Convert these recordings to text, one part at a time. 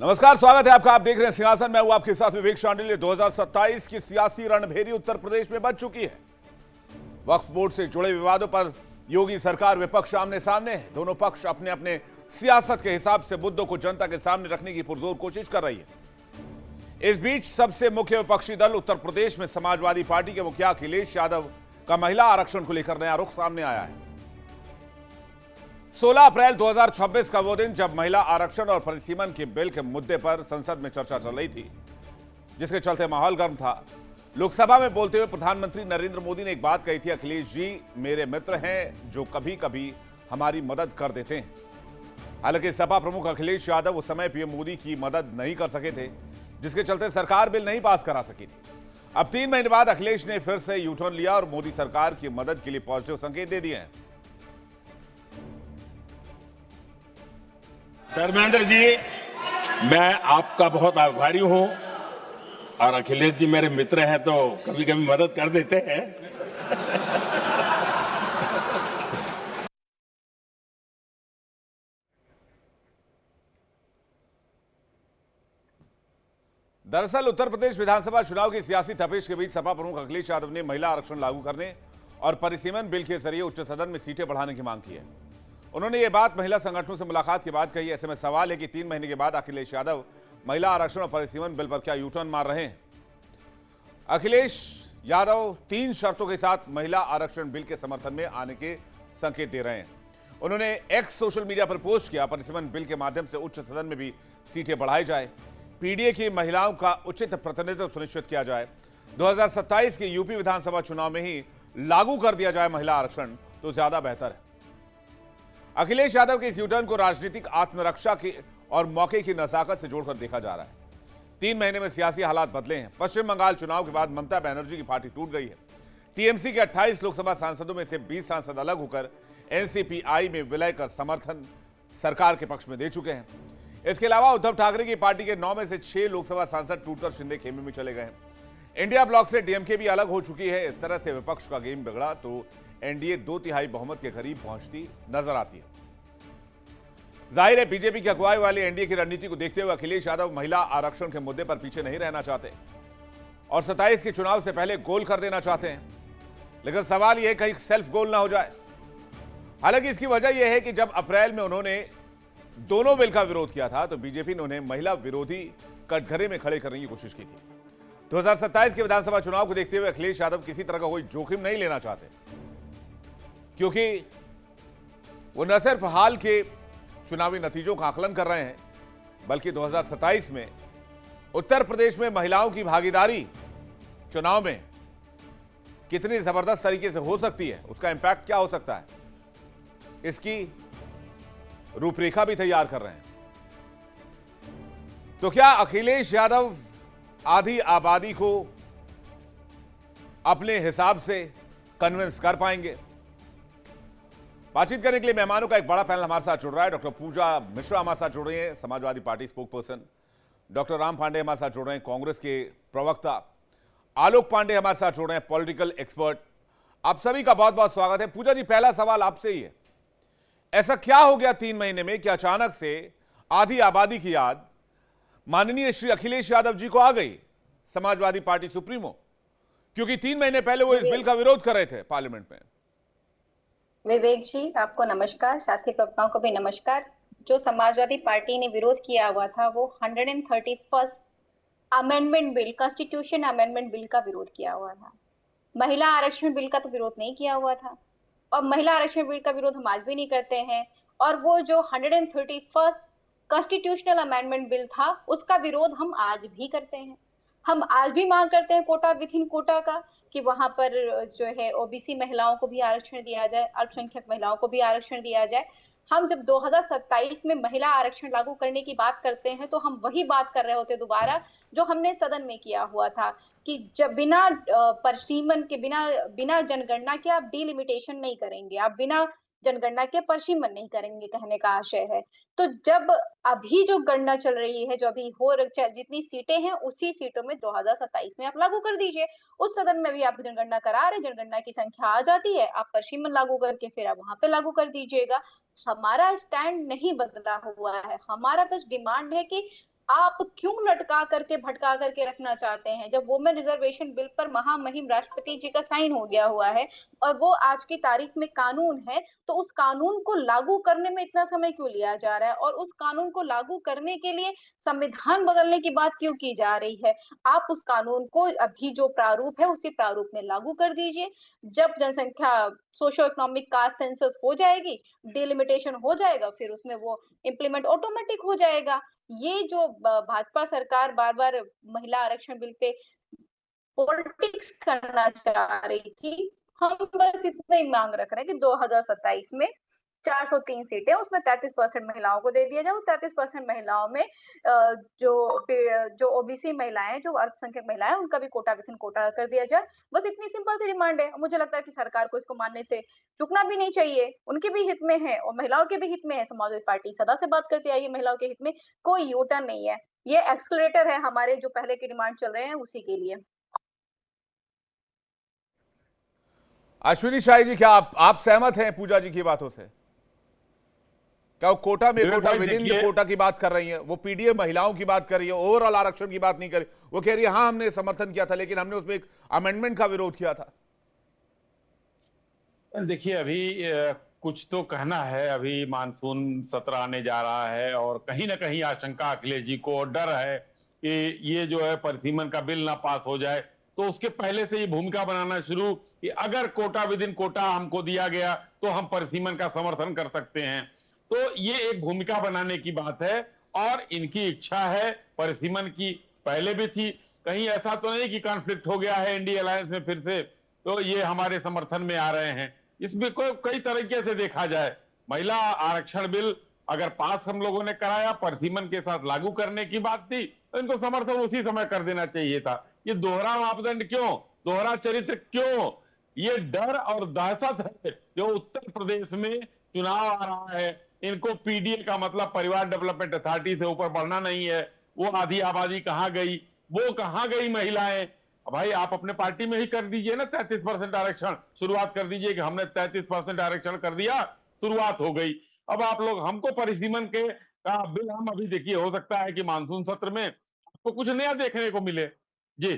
नमस्कार, स्वागत है आपका। आप देख रहे हैं सिंहासन। मैं हूं आपके साथ विवेक शांडिल्य। 2027 की सियासी रणभेरी उत्तर प्रदेश में बच चुकी है। वक्फ बोर्ड से जुड़े विवादों पर योगी सरकार विपक्ष आमने सामने है। दोनों पक्ष अपने अपने सियासत के हिसाब से मुद्दों को जनता के सामने रखने की पुरजोर कोशिश कर रही है। इस बीच सबसे मुख्य विपक्षी दल उत्तर प्रदेश में समाजवादी पार्टी के मुखिया अखिलेश यादव का महिला आरक्षण को लेकर नया रुख सामने आया है। 16 अप्रैल 2026 का वो दिन जब महिला आरक्षण और परिसीमन के बिल के मुद्दे पर संसद में चर्चा चल रही थी, जिसके चलते माहौल गर्म था। लोकसभा में बोलते हुए प्रधानमंत्री नरेंद्र मोदी ने एक बात कही थी, अखिलेश जी मेरे मित्र हैं जो कभी कभी हमारी मदद कर देते हैं। हालांकि सपा प्रमुख अखिलेश यादव उस समय पीएम मोदी की मदद नहीं कर सके थे, जिसके चलते सरकार बिल नहीं पास करा सकी थी। अब 3 महीने बाद अखिलेश ने फिर से यू टर्न लिया और मोदी सरकार की मदद के लिए पॉजिटिव संकेत दे दिए हैं। धर्मेंद्र जी, मैं आपका बहुत आभारी हूं और अखिलेश जी मेरे मित्र हैं तो कभी कभी मदद कर देते हैं। दरअसल उत्तर प्रदेश विधानसभा चुनाव की सियासी तपेश के बीच सपा प्रमुख अखिलेश यादव ने महिला आरक्षण लागू करने और परिसीमन बिल के जरिए उच्च सदन में सीटें बढ़ाने की मांग की है। उन्होंने ये बात महिला संगठनों से मुलाकात के बाद कही। ऐसे में सवाल है कि 3 महीने के बाद अखिलेश यादव महिला आरक्षण और परिसीमन बिल पर क्या यू टर्न मार रहे हैं। अखिलेश यादव 3 शर्तों के साथ महिला आरक्षण बिल के समर्थन में आने के संकेत दे रहे हैं। उन्होंने एक्स सोशल मीडिया पर पोस्ट किया, परिसीमन बिल के माध्यम से उच्च सदन में भी सीटें बढ़ाई जाए, पीडीए की महिलाओं का उचित प्रतिनिधित्व सुनिश्चित किया जाए, 2027 के यूपी विधानसभा चुनाव में ही लागू कर दिया जाए महिला आरक्षण तो ज्यादा बेहतर है। अखिलेश यादव के इस यूटर्न को राजनीतिक आत्मरक्षा की और मौके की नजाकत से जोड़कर देखा जा रहा है। 3 महीने में सियासी हालात बदले हैं। पश्चिम बंगाल चुनाव के बाद ममता बनर्जी की पार्टी टूट गई है। टीएमसी के 28 लोकसभा सांसदों में से 20 सांसद अलग होकर एनसीपीआई में विलय कर समर्थन सरकार के पक्ष में दे चुके हैं। इसके अलावा उद्धव ठाकरे की पार्टी के 9 में से 6 लोकसभा सांसद टूटकर शिंदे खेमे में चले गए हैं। इंडिया ब्लॉक से डीएमके भी अलग हो चुकी है। इस तरह से विपक्ष का गेम बिगड़ा तो एनडीए 2/3 बहुमत के करीब पहुंचती नजर आती है। जाहिर है बीजेपी की अगुवाई वाली एनडीए की रणनीति को देखते हुए अखिलेश यादव महिला आरक्षण के मुद्दे पर पीछे नहीं रहना चाहते और 27 के चुनाव से पहले गोल कर देना चाहते हैं। लेकिन सवाल यह कहीं सेल्फ गोल ना हो जाए। हालांकि इसकी वजह यह है कि जब अप्रैल में उन्होंने दोनों बिल का विरोध किया था तो बीजेपी ने उन्हें महिला विरोधी कटघरे में खड़े करने की कोशिश की थी। 2027 के विधानसभा चुनाव को देखते हुए अखिलेश यादव किसी तरह का कोई जोखिम नहीं लेना चाहते, क्योंकि वो न सिर्फ हाल के चुनावी नतीजों का आकलन कर रहे हैं, बल्कि 2027 में उत्तर प्रदेश में महिलाओं की भागीदारी चुनाव में कितनी जबरदस्त तरीके से हो सकती है, उसका इंपैक्ट क्या हो सकता है, इसकी रूपरेखा भी तैयार कर रहे हैं। तो क्या अखिलेश यादव आधी आबादी को अपने हिसाब से कन्विंस कर पाएंगे? बातचीत करने के लिए मेहमानों का एक बड़ा पैनल हमारे साथ जुड़ रहा है। डॉक्टर पूजा मिश्रा हमारे साथ जुड़ रही हैं, Samajwadi party spokesperson. Doctor Ram Pandey हमारे साथ जुड़ रहे हैं, कांग्रेस के प्रवक्ता। आलोक पांडे हमारे साथ जुड़ रहे हैं, पॉलिटिकल एक्सपर्ट। आप सभी का बहुत बहुत स्वागत है। पूजा जी, पहला सवाल आपसे ही है, ऐसा क्या हो गया 3 महीने में कि अचानक से आधी आबादी की याद माननीय श्री अखिलेश यादव जी को आ गई, समाजवादी पार्टी सुप्रीमो? क्योंकि 3 महीने पहले वो इस बिल का विरोध कर रहे थे पार्लियामेंट में। विवेक जी, आपको नमस्कार, साथी प्रवक्ताओं को भी नमस्कार। जो समाजवादी पार्टी ने विरोध किया हुआ था वो 131st amendment bill, constitution amendment bill का विरोध किया हुआ था। महिला आरक्षण बिल का तो विरोध नहीं किया हुआ था और महिला आरक्षण बिल का विरोध हम आज भी नहीं करते हैं। और वो जो 131st कॉन्स्टिट्यूशनल अमेंडमेंट बिल था उसका विरोध हम आज भी करते हैं। हम आज भी मांग करते हैं कोटा विद इन कोटा का, कि वहां पर जो है ओबीसी महिलाओं को भी आरक्षण दिया जाए, अल्पसंख्यक महिलाओं को भी आरक्षण दिया जाए। हम जब 2027 में महिला आरक्षण लागू करने की बात करते हैं तो हम वही बात कर रहे होते दोबारा जो हमने सदन में किया हुआ था, कि जब बिना परिसीमन के, बिना जनगणना के आप डिलिमिटेशन नहीं करेंगे, आप बिना जनगणना के परिसीमन नहीं करेंगे, कहने का आशय है। तो जब अभी जो गणना चल रही है, जो अभी जितनी सीटें हैं उसी सीटों में 2027 में आप लागू कर दीजिए। उस सदन में भी आप जनगणना करा रहे, जनगणना की संख्या आ जाती है, आप परिसीमन लागू करके फिर आप वहां पे लागू कर दीजिएगा। हमारा स्टैंड नहीं बदला हुआ है। हमारा बस डिमांड है कि आप क्यों लटका करके भटका करके रखना चाहते हैं? जब वुमेन रिजर्वेशन बिल पर महामहिम राष्ट्रपति जी का साइन हो गया हुआ है और वो आज की तारीख में कानून है, तो उस कानून को लागू करने में इतना समय क्यों लिया जा रहा है? और उस कानून को लागू करने के लिए संविधान बदलने की बात क्यों की जा रही है? आप उस कानून को अभी जो प्रारूप है उसी प्रारूप में लागू कर दीजिए। जब जनसंख्या सोशो इकोनॉमिक कास्ट सेंसस हो जाएगी, डिलिमिटेशन हो जाएगा, फिर उसमें वो इम्प्लीमेंट ऑटोमेटिक हो जाएगा। ये जो भाजपा सरकार बार-बार महिला आरक्षण बिल पे पॉलिटिक्स करना चाह रही थी, हम बस इतना ही मांग रख रहे हैं कि 2027 में 403 सीटें उसमें 33% महिलाओं को दे दिया जाए। 33% महिलाओं में जो ओबीसी महिलाएं हैं, जो अल्पसंख्यक महिलाएं हैं, उनका भी कोटा विथिन कोटा कर दिया जाए। बस इतनी सिंपल सी डिमांड है। मुझे लगता है कि सरकार को इसको मानने से चूकना भी नहीं चाहिए। उनके भी हित में है और महिलाओं के भी हित में है। समाजवादी पार्टी सदा से बात करती आई है महिलाओं के हित में। कोई यू टर्न नहीं है। ये एक्सेलरेटर है हमारे जो पहले के डिमांड चल रहे हैं उसी के लिए। अश्विनी शाही जी, क्या आप सहमत हैं पूजा जी की बातों से? क्या वो कोटा में quota within the quota की बात कर रही है? वो पीडीए महिलाओं की बात कर रही है, ओवरऑल आरक्षण की बात नहीं कर रही। वो कह रही है हाँ हमने समर्थन किया था लेकिन हमने उसमें एक अमेंडमेंट का विरोध किया था। देखिए, अभी कुछ तो कहना है। अभी मानसून सत्र आने जा रहा है और कहीं ना कहीं आशंका अखिलेश जी को और डर है कि ये जो है परिसीमन का बिल ना पास हो जाए, तो उसके पहले से ये भूमिका बनाना शुरू कि अगर कोटा विद इन कोटा हमको दिया गया तो हम परिसीमन का समर्थन कर सकते हैं। तो ये एक भूमिका बनाने की बात है और इनकी इच्छा है परिसीमन की, पहले भी थी। कहीं ऐसा तो नहीं कि कॉन्फ्लिक्ट हो गया है इंडिया अलायंस में फिर से, तो ये हमारे समर्थन में आ रहे हैं। इसमें कोई कई तरीके से देखा जाए, महिला आरक्षण बिल अगर पास हम लोगों ने कराया, परिसीमन के साथ लागू करने की बात थी, तो इनको समर्थन उसी समय कर देना चाहिए था। ये दोहरा मापदंड क्यों, दोहरा चरित्र क्यों? ये डर और दहशत है जो उत्तर प्रदेश में चुनाव आ रहा है। इनको पीडीए का मतलब परिवार डेवलपमेंट अथॉरिटी से ऊपर बढ़ना नहीं है। वो आधी आबादी कहां गई, वो कहां गई महिलाएं? भाई आप अपने पार्टी में ही कर दीजिए ना 33% आरक्षण, शुरुआत कर दीजिए कि हमने 33% आरक्षण कर दिया, शुरुआत हो गई। अब आप लोग हमको परिसीमन के का बिल, हम अभी देखिए हो सकता है कि मानसून सत्र में आपको कुछ नया देखने को मिले। जी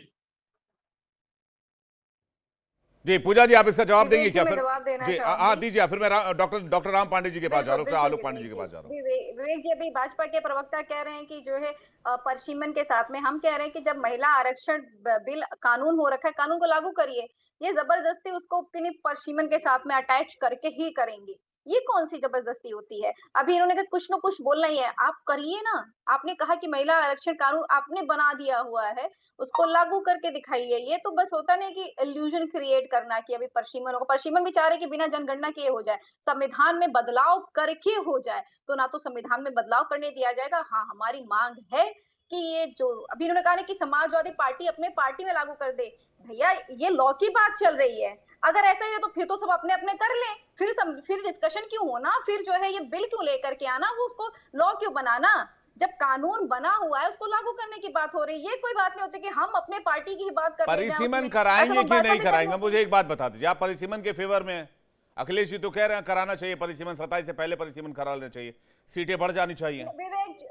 जी पूजा जी, आप इसका जवाब देंगे क्या? मैं फिर जवाब देना जी हाँ चाहूंगी। दीजिए। फिर मैं डॉक्टर राम पांडे जी के पास जा रहा हूँ, फिर बिल्कुल आलोक पांडे जी के पास जा रहा हूँ। विवेक जी, अभी भाजपा के प्रवक्ता कह रहे हैं कि जो है परिसीमन के साथ में हम कह रहे हैं कि जब महिला आरक्षण बिल कानून हो रखा है, कानून को लागू करिए। ये जबरदस्ती उसको किन्हीं परिसीमन के साथ में अटैच करके ही करेंगे। ये कौन सी जबरदस्ती होती है? अभी इन्होंने कहा कुछ ना कुछ बोलना ही है, आप करिए ना। आपने कहा कि महिला आरक्षण कानून आपने बना दिया हुआ है, उसको लागू करके दिखाइए। ये तो बस होता नहीं कि इल्यूजन क्रिएट करना कि अभी परिसीमन होगा। परिसीमन भी चाह रहे कि बिना जनगणना किए हो जाए, संविधान में बदलाव करके हो जाए। तो ना तो संविधान में बदलाव करने दिया जाएगा। हाँ, हमारी मांग है कि ये जो अभी उन्होंने कहा ना कि समाजवादी पार्टी अपने पार्टी में लागू कर दे। भैया, ये लॉ की बात चल रही है। अगर ऐसा ही है तो फिर तो सब अपने अपने कर लें। फिर डिस्कशन क्यों होना, फिर जो है ये बिल क्यों लेकर के आना, वो उसको लॉ क्यों बनाना? जब कानून बना हुआ है उसको लागू करने की बात हो रही है। ये कोई बात नहीं होती कि हम अपने पार्टी की ही बात कर रहे हैं। परिसीमन कराएंगे कि नहीं कराएंगे? मुझे एक बात बता दीजिए, आप परिसीमन के फेवर में हैं? अखिलेश जी तो कह रहे हैं कराना चाहिए परिसीमन, 27 से पहले परिसीमन करा लेना चाहिए, सीटें बढ़ जानी चाहिए।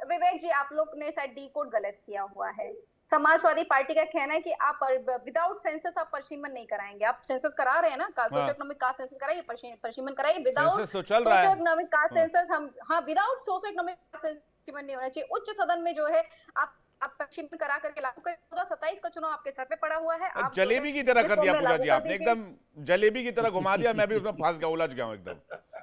विवेक जी, आप लोग ने शायद डी कोड गलत किया हुआ है। समाजवादी पार्टी का कहना है कि आप विदाउट सेंसस आप परिसीमन नहीं कराएंगे। आप सेंसस करा रहे हैं ना, सोशो इकोनॉमिक कास्ट सेंसस कराइए, परिसीमन कराइए। विदाउट तो चल रहा है सोशो इकोनॉमिक कास्ट सेंसस हम, हाँ, without socio economic caste census नहीं होना चाहिए। उच्च सदन में जो है आप परिसीमन करा करके लागू करें। 2027 का चुनाव आपके सर पे पड़ा हुआ है। आप जलेबी की तरह कर दिया पूजा जी आपने, एकदम जलेबी की तरह घुमा दिया। मैं भी उसमें फंस गया, उलझ गया हूं एकदम,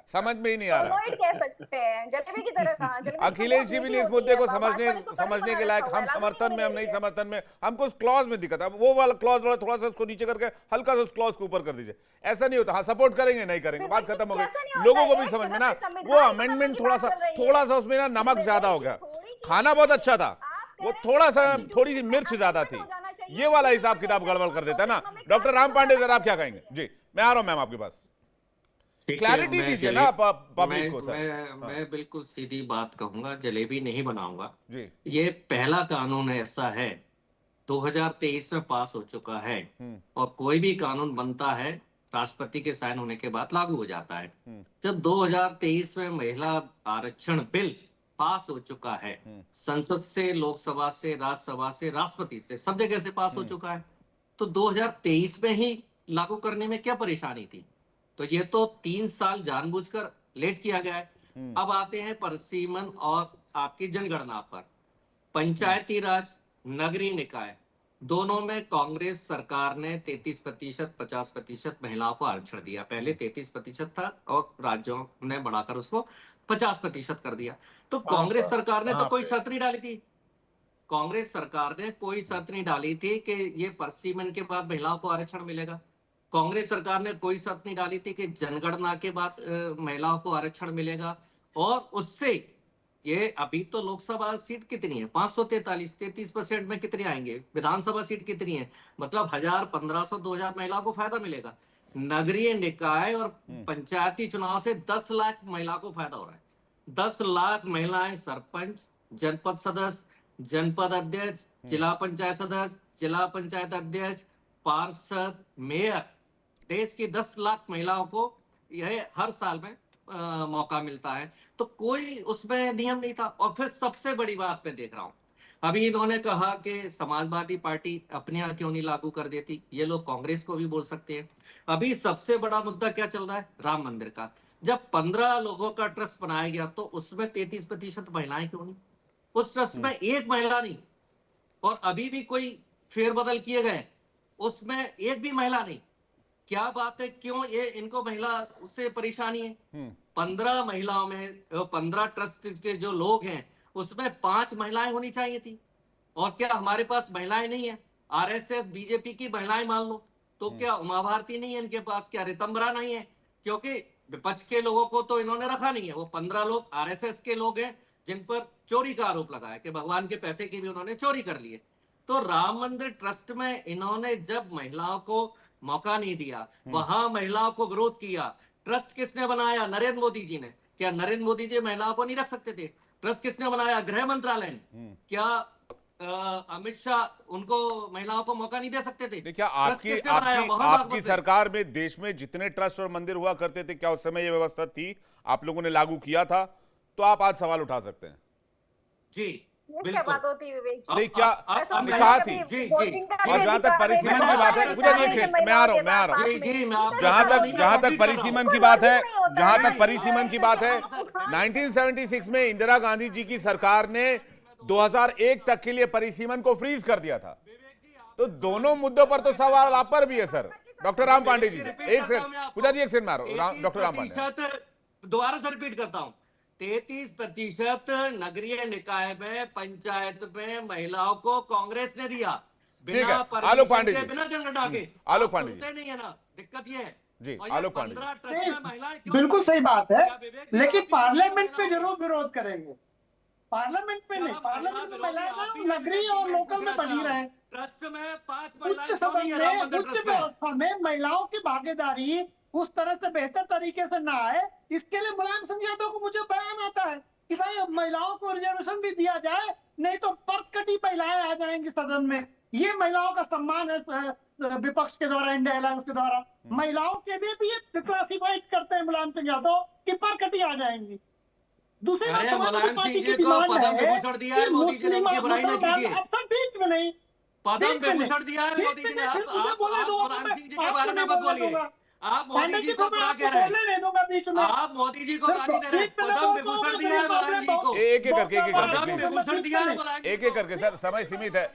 समझ में ही नहीं आ रहा। कह सकते हैं जलेबी की तरह। कहां अखिलेश जी भी इस मुद्दे को समझने के लायक, हम समर्थन में, हम नहीं समर्थन में, हमको उस क्लॉज में दिक्कत है। वो वाला क्लॉज वाला थोड़ा सा उसको नीचे करके हल्का सा उस क्लॉज को ऊपर कर दीजिए। ऐसा नहीं होता। हाँ, सपोर्ट करेंगे नहीं करेंगे, बात खत्म हो गई। लोगों को भी समझ में ना, वो अमेंडमेंट थोड़ा सा उसमें ना नमक ज्यादा हो गया। खाना बहुत अच्छा था, वो थोड़ी सी मिर्च ज्यादा थी। ये वाला हिसाब किताब गड़बड़ कर देता है ना। डॉक्टर राम पांडे सर, आप क्या कहेंगे? जी मैं आ रहा हूं मैम आपके पास, क्लैरिटी दीजिए ना पब्लिक को। सर मैं बिल्कुल सीधी बात कहूंगा, जलेबी नहीं बनाऊंगा जी। ये पहला कानून ऐसा है 2023 में पास हो चुका है और कोई भी कानून बनता है राष्ट्रपति के साइन होने के बाद लागू हो जाता है। जब 2023 में महिला आरक्षण बिल पास हो चुका है। संसद से, लोकसभा से, राज्यसभा से, राष्ट्रपति से, सब जगह से पास हो चुका है। तो 2023 में ही लागू करने में क्या परेशानी थी? तो ये तो 3 साल जानबूझकर लेट किया गया है। अब आते हैं परिसीमन और आपकी जनगणना पर। पंचायती राज, नगरीय निकाय, दोनों में कांग्रेस सरकार ने 33%, 50% महिलाओं को आरक्षण दिया। पहले 33% था और राज्यों ने बढ़ाकर उसको 50% कर दिया। तो कांग्रेस सरकार ने तो कोई शर्त नहीं डाली थी। कांग्रेस सरकार ने कोई शर्त नहीं डाली थी कि ये परिसीमन के बाद महिलाओं को आरक्षण मिलेगा। कांग्रेस सरकार ने कोई शर्त नहीं डाली थी कि जनगणना के बाद महिलाओं को आरक्षण मिलेगा। और उससे ये अभी तो लोकसभा सीट कितनी है? 543, 33% में कितने आएंगे? विधानसभा सीट कितनी है? मतलब 1000, 1500, 2000 महिलाओं को फायदा मिलेगा। नगरीय निकाय और पंचायती चुनाव से 10 लाख महिला को फायदा हो रहा है। 10 लाख महिलाएं सरपंच, जनपद सदस्य, जनपद अध्यक्ष, जिला पंचायत सदस्य, जिला पंचायत अध्यक्ष, पार्षद, मेयर, देश की 10 लाख महिलाओं को यह हर साल में मौका मिलता है। तो कोई उसमें नियम नहीं था। और फिर सबसे बड़ी बात मैं देख रहा हूं, अभी इन्होंने कहा कि समाजवादी पार्टी अपने यहाँ क्यों नहीं लागू कर देती। ये लोग कांग्रेस को भी बोल सकते हैं। अभी सबसे बड़ा मुद्दा क्या चल रहा है? राम मंदिर का। जब 15 लोगों का ट्रस्ट बनाया गया तो उसमें 33% महिलाएं क्यों नहीं? उस ट्रस्ट में एक महिला नहीं। और अभी भी कोई फेरबदल किए गए, उसमें एक भी महिला नहीं। क्या बात है? क्यों ये इनको महिला उससे परेशानी है? 15 महिलाओं में, 15 ट्रस्ट के जो लोग हैं उसमें 5 महिलाएं होनी चाहिए थी। और क्या हमारे पास महिलाएं नहीं है? आरएसएस, बीजेपी की महिलाएं मान लो, तो क्या उमा भारती नहीं है इनके पास? क्या रितंबरा नहीं है? क्योंकि विपक्ष के लोगों को तो इन्होंने रखा नहीं है। वो 15 लोग आरएसएस के लोग हैं जिन पर चोरी का आरोप लगा है कि भगवान के पैसे की भी उन्होंने चोरी कर लिए। तो राम मंदिर ट्रस्ट में इन्होंने जब महिलाओं को मौका नहीं दिया, वहां महिलाओं को विरोध किया। ट्रस्ट किसने बनाया? नरेंद्र मोदी जी ने। क्या नरेंद्र मोदी जी महिलाओं को नहीं रख सकते थे? ट्रस्ट किसने बनाया? गृह मंत्रालय ने। क्या अमित शाह उनको महिलाओं को मौका नहीं दे सकते थे? क्या आपकी सरकार में देश में जितने ट्रस्ट और मंदिर हुआ करते थे, क्या उस समय ये व्यवस्था थी? आप लोगों ने लागू किया था, तो आप आज सवाल उठा सकते हैं। जी, क्या बात होती है विवेक जी? नहीं, क्या कहा थी? जी। और जहां तक परिसीमन की बात है, मैं आ रहा हूं। जहां तक परिसीमन की बात है, 1976 में इंदिरा गांधी जी की सरकार ने 2001 तक के लिए परिसीमन को फ्रीज कर दिया था। तो दोनों मुद्दों पर तो सवाल आप पर भी है सर। डॉक्टर राम पांडे जी, एक सेकंड पूजा जी, एक सेकंड मारो। डॉक्टर राम पांडे, दोबारा से रिपीट करता हूं। 33% नगरीय निकाय में, पंचायत में महिलाओं को कांग्रेस ने दिया। बिना आलोक पांडे जी, बिना जनगणना के। आलोक पांडे जी नहीं है ना, दिक्कत ये है जी। आलोक पांडे जी, बिल्कुल सही बात है, लेकिन पार्लियामेंट में जरूर विरोध करेंगे। पार्लियामेंट में नहीं, पार्लियामेंट में महिलाएं नगरीय और लोकल में बनी रहे। ट्रस्ट में 5 उच्च सदन में, उच्च व्यवस्था में महिलाओं की भागीदारी उस तरह से बेहतर तरीके से ना आए, इसके लिए मुलायम सिंह यादव को मुझे बयान आता है कि भाई महिलाओं को रिजर्वेशन भी दिया जाए, नहीं तो परकटी महिलाएं आ जाएंगी सदन में। ये महिलाओं का सम्मान है विपक्ष के द्वारा, इंडिया अलायंस के द्वारा। महिलाओं के लिए भी ये क्लासिफाइड करते हैं मुलायम सिंह यादव कि परकटी आ जाएंगी। दूसरी बात, समाजवादी पार्टी की डिमांड है कि मुस्लिम अफसर बीच में नहीं, पदम विभूषण दिया है मोदी जी ने। आप मोदी जी को बुरा कह रहे हैं। आप मोदी जी को गाली दे रहे हैं। पदम विभूषण दिया है मुलायम जी को। एक एक करके पदम विभूषण दिया है। एक एक करके सर, समय सीमित है।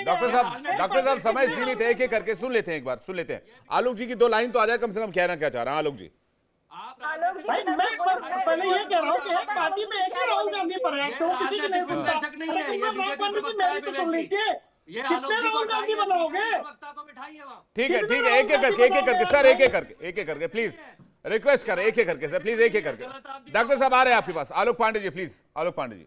डॉक्टर साहब समय सीमित है, एक एक करके सुन लेते हैं, एक बार सुन लेते हैं। आलोक जी की 2 लाइन तो आ जाए कम से कम, कहना क्या चाह रहा है आलोक जी? भाई मैं पहले ये कह रहा हूँ कि एक पार्टी में एक ही राहुल गांधी पर है, तो किसी की नहीं सुनता। राहुल गांधी जी मेरी तो सुन लीजिए, कितने राहुल गांधी बनाओगे? ठीक है, एक एक करके सर, एक एक करके प्लीज रिक्वेस्ट करें, एक एक करके सर, प्लीज एक एक करके। डॉक्टर साहब आ रहे हैं आपके पास। आलोक पांडे जी प्लीज, आलोक पांडे जी।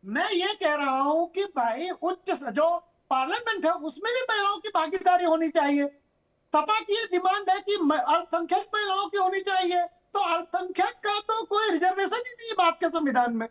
मैं ये कह रहा हूं कि भाई उच्च जो पार्लियामेंट है उसमें भी महिलाओं की भागीदारी होनी चाहिए। सपा की डिमांड है कि अल्पसंख्यक महिलाओं की होनी चाहिए, तो अल्पसंख्यक का तो कोई रिजर्वेशन ही नहीं है बात के संविधान में।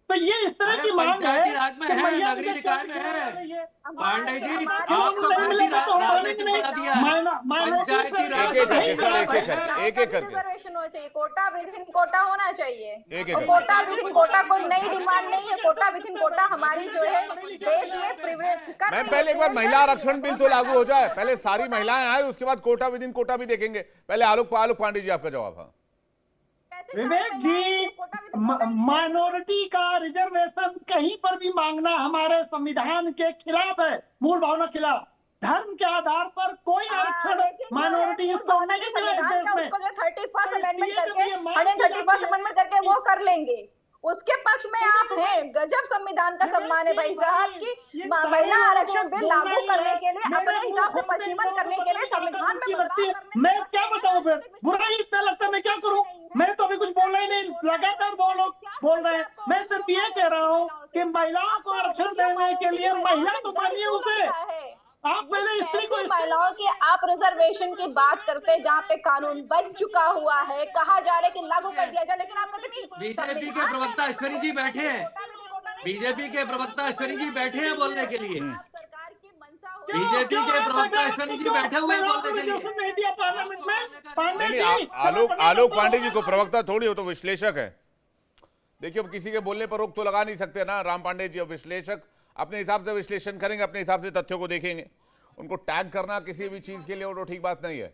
तो ये इस तरह की मांग है पंचायती राज में कि है, मैया नगरीय मुझे निकाय चार्ज में क्यों है। बना रही है? पांडे जी, क्यों आपको नहीं मिलेगा तो हम राजनीति मानेंगे बना दिया नहीं। है। पंचायती राज एक-एक करके, नहीं सर, है एक-एक भाई। करके, एक-एक करके। रिजर्वेशन होना चाहिए, कोटा विद इन कोटा होना चाहिए। एक-एक और करके। कोटा विद इन कोटा कोई नई डिमांड नहीं है, कोटा विद इन कोटा हमारी जो है देश में प्रिविलेज कर मैम रही पहले एक बार है, महिला आरक्षण बिल तो लागू हो जाए, पहले सारी महिलाएं आए, उसके बाद कोटा विद इन कोटा भी देखेंगे। पहले आलोक पांडे जी आपका जवाब। हाँ, विवेक जी, माइनॉरिटी का रिजर्वेशन कहीं पर भी मांगना हमारे संविधान के खिलाफ है, मूल भावना के खिलाफ। धर्म के आधार पर कोई आरक्षण माइनॉरिटी को नहीं मिला इस देश में। 31st तो अमेंडमेंट इसलिए जब करके ये मांग की जाती 131st है अमेंडमेंट करके वो कर लेंगे, उसके पक्ष में आप हैं। गजब संविधान का सम्मान है भाई साहब की महिला आरक्षण बिल लागू करने के लिए अपने हिसाब से परिसीमन करने के लिए संविधान में बदलाव करने मैं क्या बताऊं, फिर बुरा ही इतना लगता है, मैं क्या करूं? मैंने तो अभी कुछ बोला ही नहीं, लगातार दो लोग बोल रहे हैं। मैं सिर्फ ये कह रहा हूं कि महिलाओं को आरक्षण देने के लिए महिला तो मानिए उसे, आप पहले स्त्री को महिलाओं की आप रिजर्वेशन की बात करते हैं जहाँ पे कानून बन चुका हुआ है, कहा जा रहा है कि लागू कर दिया जाए, लेकिन आप कहते नहीं। बीजेपी के प्रवक्ता अश्विनी जी बैठे हैं, बीजेपी के प्रवक्ता अश्विनी जी बैठे हैं बोलने के लिए। सरकार की मंशा हो बीजेपी के प्रवक्ता अश्विनी जी बैठे हुए हैं बोलने के लिए। नहीं दिया पार्लियामेंट में। पांडे नहीं, जी, आलोक पांडे जी को प्रवक्ता थोड़ी हो, तो विश्लेषक है। देखिए, अब किसी के बोलने पर रोक तो लगा नहीं सकते ना। राम पांडे जी अब विश्लेषक अपने हिसाब से विश्लेषण करेंगे, अपने हिसाब से तथ्यों को देखेंगे। उनको टैग करना किसी भी चीज के लिए वो ठीक बात नहीं है।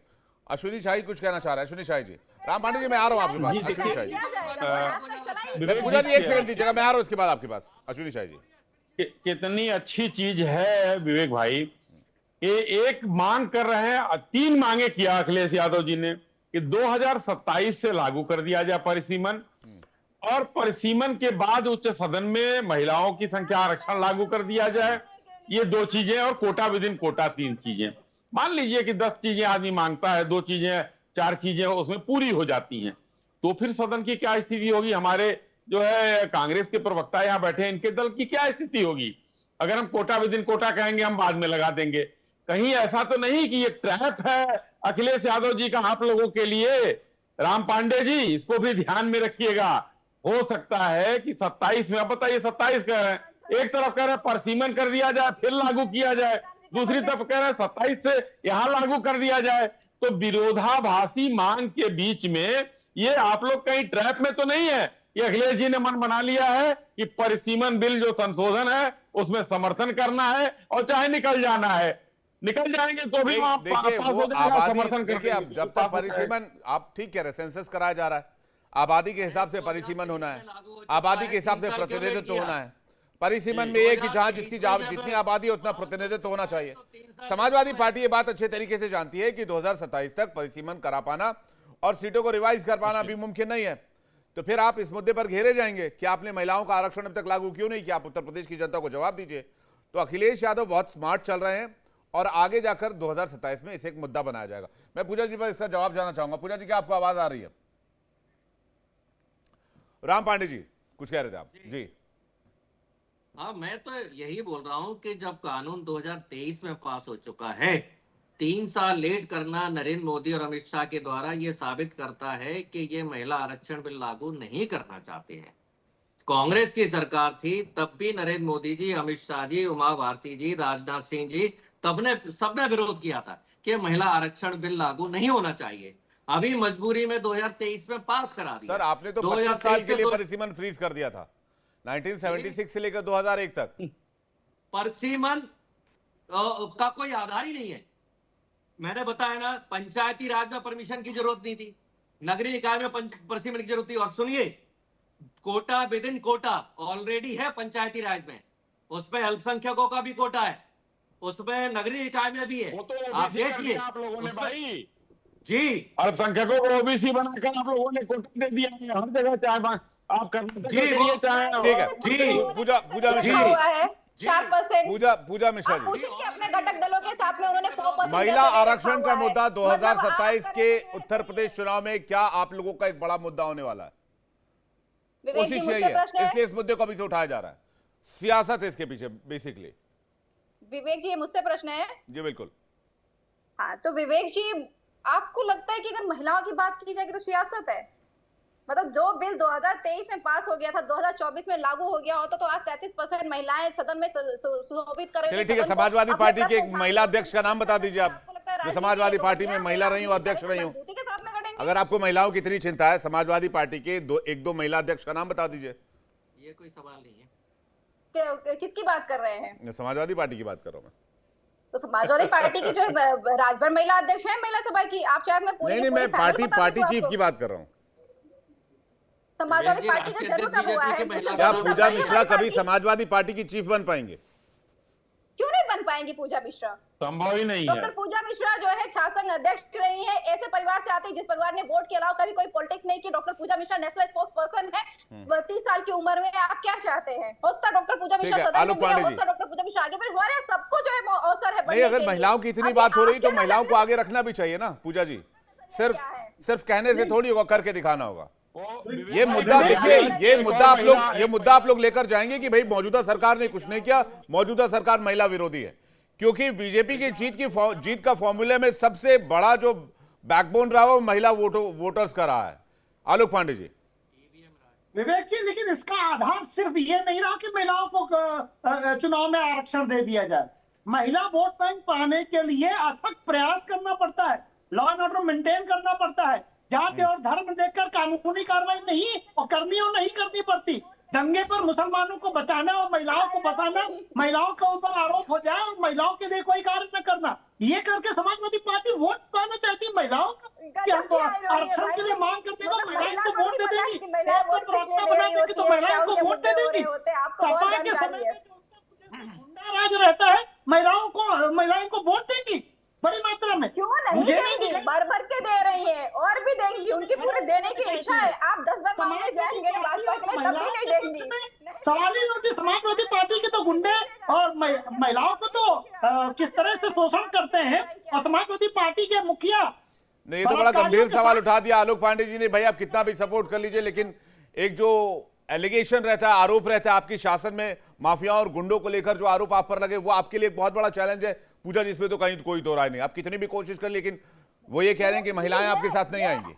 अश्विनी शाही कुछ कहना चाह रहा है। अश्विनी शाही जी, राम पांडे जी मैं आ रहा हूँ आपके पास। अश्विनी शाही जी, पूजा जी एक सेकंड दीजिएगा, मैं आ रहा हूँ इसके बाद आपके पास। अश्विनी शाही जी, कितनी अच्छी चीज है विवेक भाई। ये एक मांग कर रहे हैं, 3 मांगे किया अखिलेश यादव जी ने कि 2027 से लागू कर दिया जाए परिसीमन, और परिसीमन के बाद उच्च सदन में महिलाओं की संख्या आरक्षण लागू कर दिया जाए। ये 2 चीजें, और कोटा विद इन कोटा 3 चीजें। मान लीजिए कि 10 चीजें आदमी मांगता है, 2 चीजें 4 चीजें उसमें पूरी हो जाती हैं, तो फिर सदन की क्या स्थिति होगी? हमारे जो है कांग्रेस के प्रवक्ता यहां बैठे हैं, इनके दल की क्या स्थिति होगी अगर हम कोटा विद इन कोटा कहेंगे हम बाद में लगा देंगे? कहीं ऐसा तो नहीं कि ये ट्रैप है अखिलेश यादव जी का आप लोगों के लिए? राम पांडे जी, इसको भी ध्यान में रखिएगा। हो सकता है कि 27 में, अब बताइए 27 कह रहे हैं, एक तरफ कह रहे हैं परसीमन कर दिया जाए फिर लागू किया जाए, दूसरी तरफ कह रहे हैं 27 से यहां लागू कर दिया जाए। तो विरोधाभासी मांग के बीच में ये आप लोग कहीं ट्रैप में तो नहीं है? ये अखिलेश जी ने मन बना लिया है कि परिसीमन बिल जो संशोधन है उसमें समर्थन करना है और चाहे निकल जाना है, निकल जाएंगे तो भी वहां देखिए पास वो हो जाएगा, आबादी, समर्थन कर देखिए अब देंगे, जब तो तक पास हो जाएगा। परिसीमन, आप ठीक कह रहे हैं, सेंसस कराया जा रहा है, आबादी के हिसाब से परिसीमन होना है, आबादी के हिसाब से प्रतिनिधित्व होना है। परिसीमन में ये कि जहां जिसकी जितनी आबादी है उतना प्रतिनिधित्व होना चाहिए। समाजवादी पार्टी ये बात अच्छे तरीके से जानती है कि 2027 तक परिसीमन करा पाना और सीटों को रिवाइज कर पाना भी मुमकिन नहीं है। तो फिर आप इस मुद्दे पर घेरे जाएंगे कि आपने महिलाओं का आरक्षण अब तक लागू क्यों नहीं किया? आप उत्तर प्रदेश की जनता को जवाब दीजिए। तो अखिलेश यादव बहुत स्मार्ट चल रहे हैं और आगे जाकर 2027 में इसे एक मुद्दा बनाया जाएगा। मैं पूजा जी पर इसका जवाब जानना चाहूंगा। पूजा जी, क्या आपको आवाज आ रही है? राम पांडे जी कुछ कह रहे थे आप जी। हाँ, मैं तो यही बोल रहा हूं कि जब कानून 2023 में पास हो चुका है, 3 साल लेट करना नरेंद्र मोदी और अमित शाह के द्वारा ये साबित करता है कि ये महिला आरक्षण बिल लागू नहीं करना चाहते हैं। कांग्रेस की सरकार थी तब भी नरेंद्र मोदी जी, अमित शाह जी, उमा भारती जी, राजनाथ सिंह जी, सबने विरोध किया था कि महिला आरक्षण बिल लागू नहीं होना चाहिए। अभी मजबूरी में 2023 में पास करा दिया। सर आपने तो 25 साल के लिए परिसीमन फ्रीज कर दिया था, 1976 से लेकर 2001 तक। परिसीमन का कोई आधार ही नहीं है। मैंने बताया ना, पंचायती राज में परमिशन की जरूरत नहीं थी, नगरीय निकाय में परिसीमन की जरूरत थी। और सुनिए, quota within quota already है पंचायती राज में, उसमें अल्पसंख्यकों का भी कोटा है, उसमें नगरीय निकाय में भी है। वो तो आप ओबीसी देखिए आप लोगों ने भाई, जी, अल्पसंख्यकों को ओबीसी बनाकर आप लोगों ने कोटा दे दिया है हर जगह, चाहे आप कर्नाटक जी, में वो- चाहे ठीक है, जी। पूजा मिश्रा लिखा जी, हुआ है 4%। पूजा मिश्रा आप जी, पूछिए कि अपने घटक दलों के साथ में उन्होंने 4% महिला जैसा आरक्षण रखा का हुआ है। मुद्दा मतलब 2027 आप के करें- उत्तर प्रदेश चुनाव में क्या आप लोगों का एक बड़ा मुद्दा होने वाला है? विवेक जी, कोशिश मुझसे यही है, प्रश्न है। इसलिए इस मुद्दे को अभी से उठाया जा रहा है। सियासत है इसके पीछे बेसिकली। विवेक जी, ये मुझसे प्रश्न है। जी बिल्कुल। हाँ, तो विवेक जी, आपको लगता है कि अगर महिलाओं की बात की जाएगी तो सियासत है? मतलब जो बिल 2023 में पास हो गया था 2024 में लागू हो गया होता तो आज 33% महिलाएं सदन में सुशोभित कर रही चलिए थी ठीक है, सदन को। समाजवादी अपने पार्टी की एक प्रश्न महिला उठाने अध्यक्ष का नाम बता दीजिए आप, आपको लगता है जो राजनीति समाजवादी को पार्टी में बदनाम महिला रही हो, करना अध्यक्ष रही हो। मजबूती के साथ में करेंगे। अगर आपको महिलाओं की इतनी चिंता है, समाजवादी पार्टी के एक दो महिला अध्यक्ष का नाम बता दीजिए। ये कोई सवाल नहीं है। किसकी बात कर रहे हैं? समाजवादी पार्टी की बात कर रहा हूँ मैं। तो समाजवादी पार्टी की जो राजभर महिला अध्यक्ष है महिला सभा की, आप शायद मैं पूरी नहीं, मैं पार्टी चीफ की बात कर रहा हूँ। समाजवादी पार्टी का जरूर कब हुआ है? क्या पूजा मिश्रा कभी समाजवादी पार्टी की चीफ बन पाएंगे? क्यों नहीं बन पाएंगी पूजा मिश्रा? संभव ही नहीं है। डॉक्टर पूजा मिश्रा जो है छात्र संघ अध्यक्ष रही है, ऐसे परिवार से आते हैं जिस परिवार ने वोट के अलावा कभी कोई पॉलिटिक्स नहीं की। डॉक्टर पूजा मिश्रा नेशनल स्पोर्ट्स पर्सन है, 30 साल की उम्र में। आप क्या चाहते हैं? होता डॉक्टर पूजा मिश्रा ठीक है, सदन में आलोक भी है, पांडे जी। होता डॉक्टर पूजा मिश्रा आगे भी हमारे सबको जो है अवसर है। नहीं, अगर महिलाओं की इतनी बात हो रही तो महिलाओं को आगे रखना भी चाहिए ना पूजा जी। सिर्फ कहने से थोड़ी होगा, करके दिखाना होगा। ये मुद्दा देखिए, ये मुद्दा आप लोग लेकर जाएंगे कि भाई मौजूदा सरकार ने कुछ नहीं किया, मौजूदा सरकार महिला विरोधी है। क्योंकि बीजेपी की जीत का फॉर्मूले में सबसे बड़ा जो बैकबोन रहा वो महिला वोटर्स का रहा है। आलोक पांडे जी। विवेक जी, लेकिन इसका आधार सिर्फ ये नहीं रहा कि महिलाओं को चुनाव में आरक्षण दे दिया जाए। महिला वोट बैंक पाने के लिए अथक प्रयास करना पड़ता है, लॉ एंड ऑर्डर मेंटेन करना पड़ता है। जाति और धर्म देखकर कानूनी कार्रवाई नहीं और करनी और नहीं करनी पड़ती। दंगे पर मुसलमानों को बचाना और महिलाओं को बचाना, महिलाओं के ऊपर आरोप हो जाए और महिलाओं के लिए कोई कार्य न करना, ये करके समाजवादी पार्टी वोट पाना चाहती है महिलाओं का। कि हमको आरक्षण के लिए मांग कर देगा, महिलाओं को वोट दे देगी, को प्रवक्ता बना देगी तो महिलाओं को वोट दे देगी। सपा के समय में गुंडा राज रहता है, महिलाओं को वोट देगी बड़ी मात्रा में। क्यों नहीं देंगी? भर भर के दे रही है और भी देंगी, उनकी पूरे देने की इच्छा है। आप 10 बार मांगने जाएंगे भाजपा के लिए तब भी नहीं देंगी। सवाल ही नहीं। समाजवादी पार्टी के तो गुंडे और महिलाओं को तो किस तरह से शोषण करते हैं, और समाजवादी पार्टी के मुखिया। नहीं, ये तो बड़ा गंभीर सवाल उठा दिया आलोक पांडे जी ने। भाई आप कितना भी सपोर्ट कर लीजिए, लेकिन एक जो एलिगेशन रहता है, आरोप रहता है आपकी शासन में माफिया और गुंडों को लेकर, जो आरोप आप पर लगे, वो आपके लिए एक बहुत बड़ा चैलेंज है पूजा जी। इसमें तो कहीं कोई दो राय नहीं, आप कितनी भी कोशिश कर, लेकिन वो ये कह रहे हैं कि महिलाएं आपके साथ नहीं आएंगी।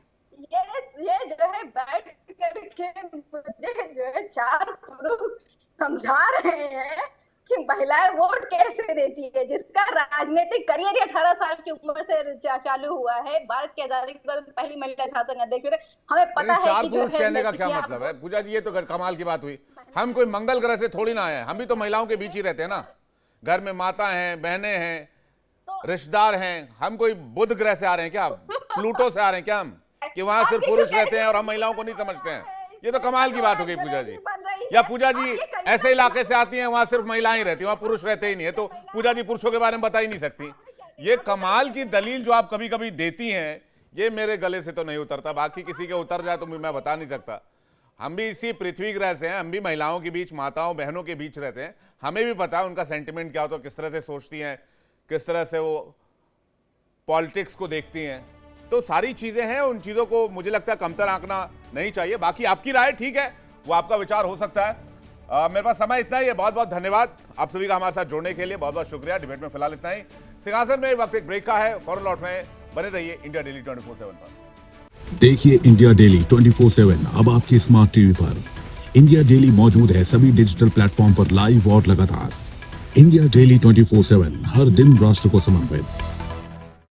ये जो है बैठ करके मुझे जो है 4 पुरुष समझा रहे हैं कि महिलाएं वोट कैसे देती है, जिसका राजनीतिक करियर 18 साल की उम्र से चालू हुआ है। भारत की आजादी के बाद पहली महिला शासन अध्यक्ष थे। हमें पता है 4 पुरुष कहने का क्या मतलब है पूजा जी? ये तो कमाल की बात हुई। हम कोई मंगल ग्रह से थोड़ी ना आए हैं, हम भी तो महिलाओं के बीच ही रहते हैं ना। घर में माता हैं, बहनें हैं, रिश्तेदार हैं। हम कोई बुध ग्रह से आ रहे हैं क्या? प्लूटो से आ रहे हैं क्या हम, कि वहां सिर्फ पुरुष रहते हैं और हम महिलाओं को नहीं समझते हैं? ये तो कमाल की बात हो गई पूजा जी। या पूजा जी ऐसे इलाके से आती हैं वहां सिर्फ महिलाएं ही रहती हैं, वहां पुरुष रहते ही नहीं है, तो पूजा जी पुरुषों के बारे में बता ही नहीं सकती। ये कमाल की दलील जो आप कभी कभी देती हैं, ये मेरे गले से तो नहीं उतरता। बाकी किसी के उतर जाए तो मैं बता नहीं सकता। हम भी इसी पृथ्वी ग्रह से हैं, हम भी महिलाओं के बीच, माताओं बहनों के बीच रहते हैं। हमें भी पता है उनका सेंटिमेंट क्या होता है, किस तरह से सोचती हैं, किस तरह से वो पॉलिटिक्स को देखती हैं। तो सारी चीजें हैं, उन चीजों को मुझे लगता है कमतर आंकना नहीं चाहिए। बाकी आपकी राय ठीक है, वो आपका विचार हो सकता है। मेरे पास समय इतना ही है। बहुत बहुत धन्यवाद आप सभी का हमारे साथ जुड़ने के लिए, बहुत बहुत शुक्रिया। डिबेट में फिलहाल इतना ही। सिंहासन में वक्त एक ब्रेक का है, फौरन लौट रहे हैं। बने रहिए इंडिया डेली 24/7 पर। देखिए इंडिया डेली 24/7 अब आपकी स्मार्ट टीवी पर। इंडिया डेली मौजूद है सभी डिजिटल प्लेटफॉर्म पर लाइव और लगातार। इंडिया डेली 24/7 हर दिन राष्ट्र को समर्पित।